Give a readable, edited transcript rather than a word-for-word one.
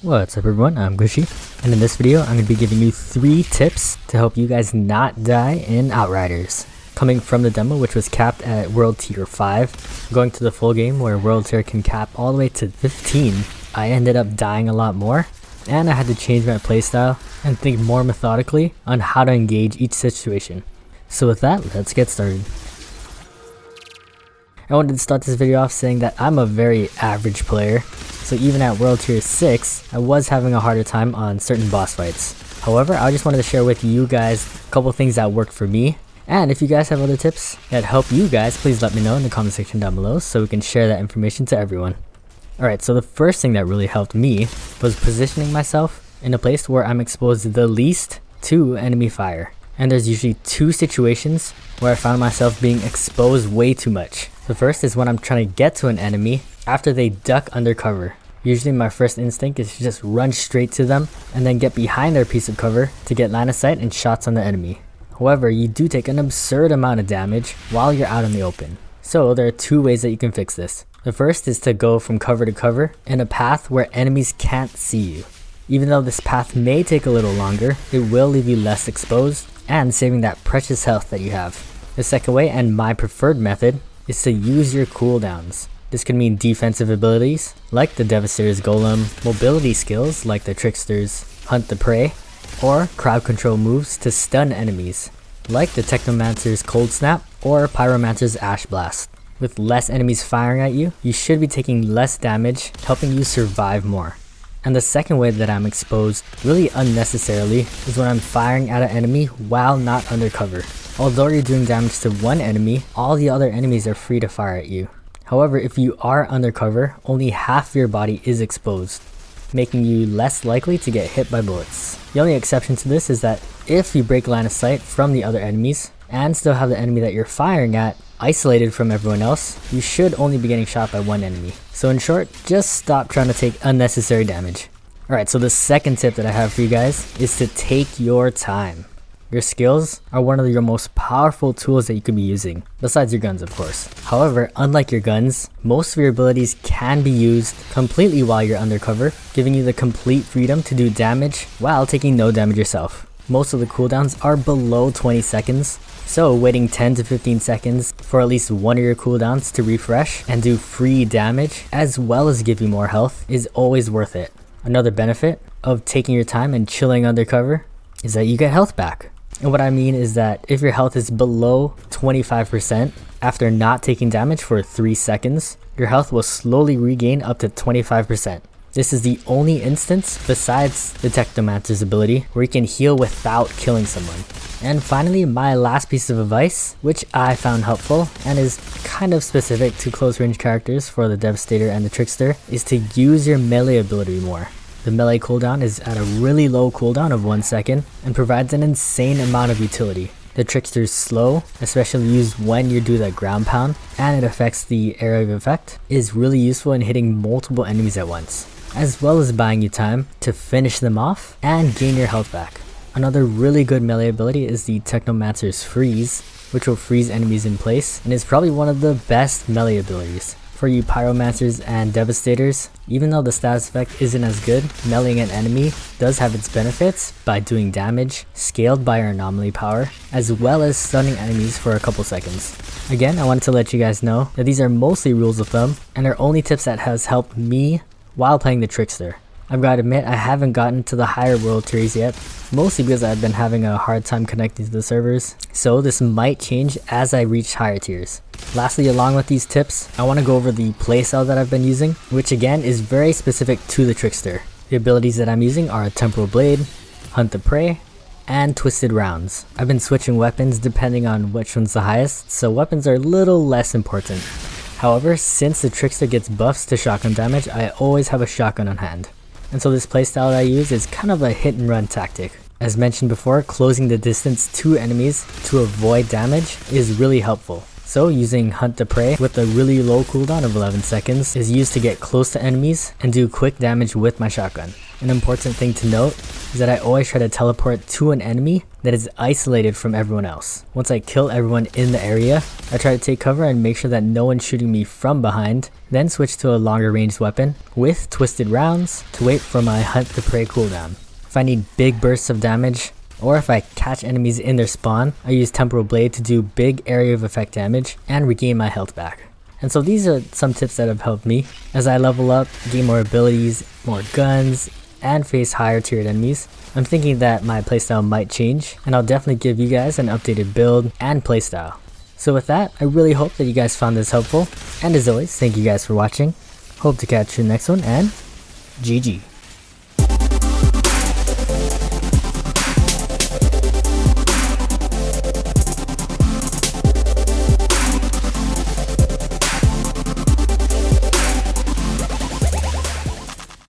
What's up everyone, I'm Gooshy, and in this video I'm going to be giving you 3 tips to help you guys not die in Outriders. Coming from the demo, which was capped at World Tier 5, going to the full game where World Tier can cap all the way to 15, I ended up dying a lot more, and I had to change my playstyle and think more methodically on how to engage each situation. So with that, let's get started. I wanted to start this video off saying that I'm a very average player, so even at World Tier 6, I was having a harder time on certain boss fights. However, I just wanted to share with you guys a couple things that worked for me, and if you guys have other tips that help you guys, please let me know in the comment section down below so we can share that information to everyone. Alright, so the first thing that really helped me was positioning myself in a place where I'm exposed the least to enemy fire. And there's usually 2 situations where I found myself being exposed way too much. The first is when I'm trying to get to an enemy after they duck under cover. Usually my first instinct is to just run straight to them and then get behind their piece of cover to get line of sight and shots on the enemy. However, you do take an absurd amount of damage while you're out in the open. So there are 2 ways that you can fix this. The first is to go from cover to cover in a path where enemies can't see you. Even though this path may take a little longer, it will leave you less exposed and saving that precious health that you have. The second way, and my preferred method, is to use your cooldowns. This could mean defensive abilities like the Devastator's Golem, mobility skills like the Trickster's Hunt the Prey, or crowd control moves to stun enemies like the Technomancer's Cold Snap or Pyromancer's Ash Blast. With less enemies firing at you, you should be taking less damage, helping you survive more. And the second way that I'm exposed really unnecessarily is when I'm firing at an enemy while not under cover. Although you're doing damage to one enemy, all the other enemies are free to fire at you. However, if you are under cover, only half your body is exposed, making you less likely to get hit by bullets. The only exception to this is that if you break line of sight from the other enemies and still have the enemy that you're firing at isolated from everyone else, you should only be getting shot by one enemy. So in short, just stop trying to take unnecessary damage. Alright, so the second tip that I have for you guys is to take your time. Your skills are one of your most powerful tools that you could be using, besides your guns of course. However, unlike your guns, most of your abilities can be used completely while you're undercover, giving you the complete freedom to do damage while taking no damage yourself. Most of the cooldowns are below 20 seconds, so waiting 10 to 15 seconds for at least one of your cooldowns to refresh and do free damage as well as give you more health is always worth it. Another benefit of taking your time and chilling undercover is that you get health back. And what I mean is that if your health is below 25% after not taking damage for 3 seconds, your health will slowly regain up to 25%. This is the only instance besides the Technomancer's ability where you can heal without killing someone. And finally, my last piece of advice, which I found helpful and is kind of specific to close range characters for the Devastator and the Trickster, is to use your melee ability more. The melee cooldown is at a really low cooldown of 1 second and provides an insane amount of utility. The Trickster's slow, especially used when you do that ground pound, and it affects the area of effect, is really useful in hitting multiple enemies at once, as well as buying you time to finish them off and gain your health back. Another really good melee ability is the Technomancer's Freeze, which will freeze enemies in place and is probably one of the best melee abilities. For you Pyromancers and Devastators, even though the status effect isn't as good, meleeing an enemy does have its benefits by doing damage scaled by your anomaly power, as well as stunning enemies for a couple seconds. Again, I wanted to let you guys know that these are mostly rules of thumb and are only tips that has helped me while playing the Trickster. I've got to admit I haven't gotten to the higher world tiers yet, mostly because I've been having a hard time connecting to the servers, so this might change as I reach higher tiers. Lastly, along with these tips, I want to go over the playstyle that I've been using, which again is very specific to the Trickster. The abilities that I'm using are Temporal Blade, Hunt the Prey, and Twisted Rounds. I've been switching weapons depending on which one's the highest, so weapons are a little less important. However, since the Trickster gets buffs to shotgun damage, I always have a shotgun on hand. And so this playstyle that I use is kind of a hit and run tactic. As mentioned before, closing the distance to enemies to avoid damage is really helpful. So using Hunt the Prey with a really low cooldown of 11 seconds is used to get close to enemies and do quick damage with my shotgun. An important thing to note is that I always try to teleport to an enemy that is isolated from everyone else. Once I kill everyone in the area, I try to take cover and make sure that no one's shooting me from behind, then switch to a longer ranged weapon with twisted rounds to wait for my Hunt the Prey cooldown. If I need big bursts of damage, or if I catch enemies in their spawn, I use Temporal Blade to do big area of effect damage and regain my health back. And so these are some tips that have helped me as I level up, gain more abilities, more guns, and face higher tiered enemies. I'm thinking that my playstyle might change, and I'll definitely give you guys an updated build and playstyle. So with that, I really hope that you guys found this helpful, and as always, thank you guys for watching. Hope to catch you in the next one, and GG.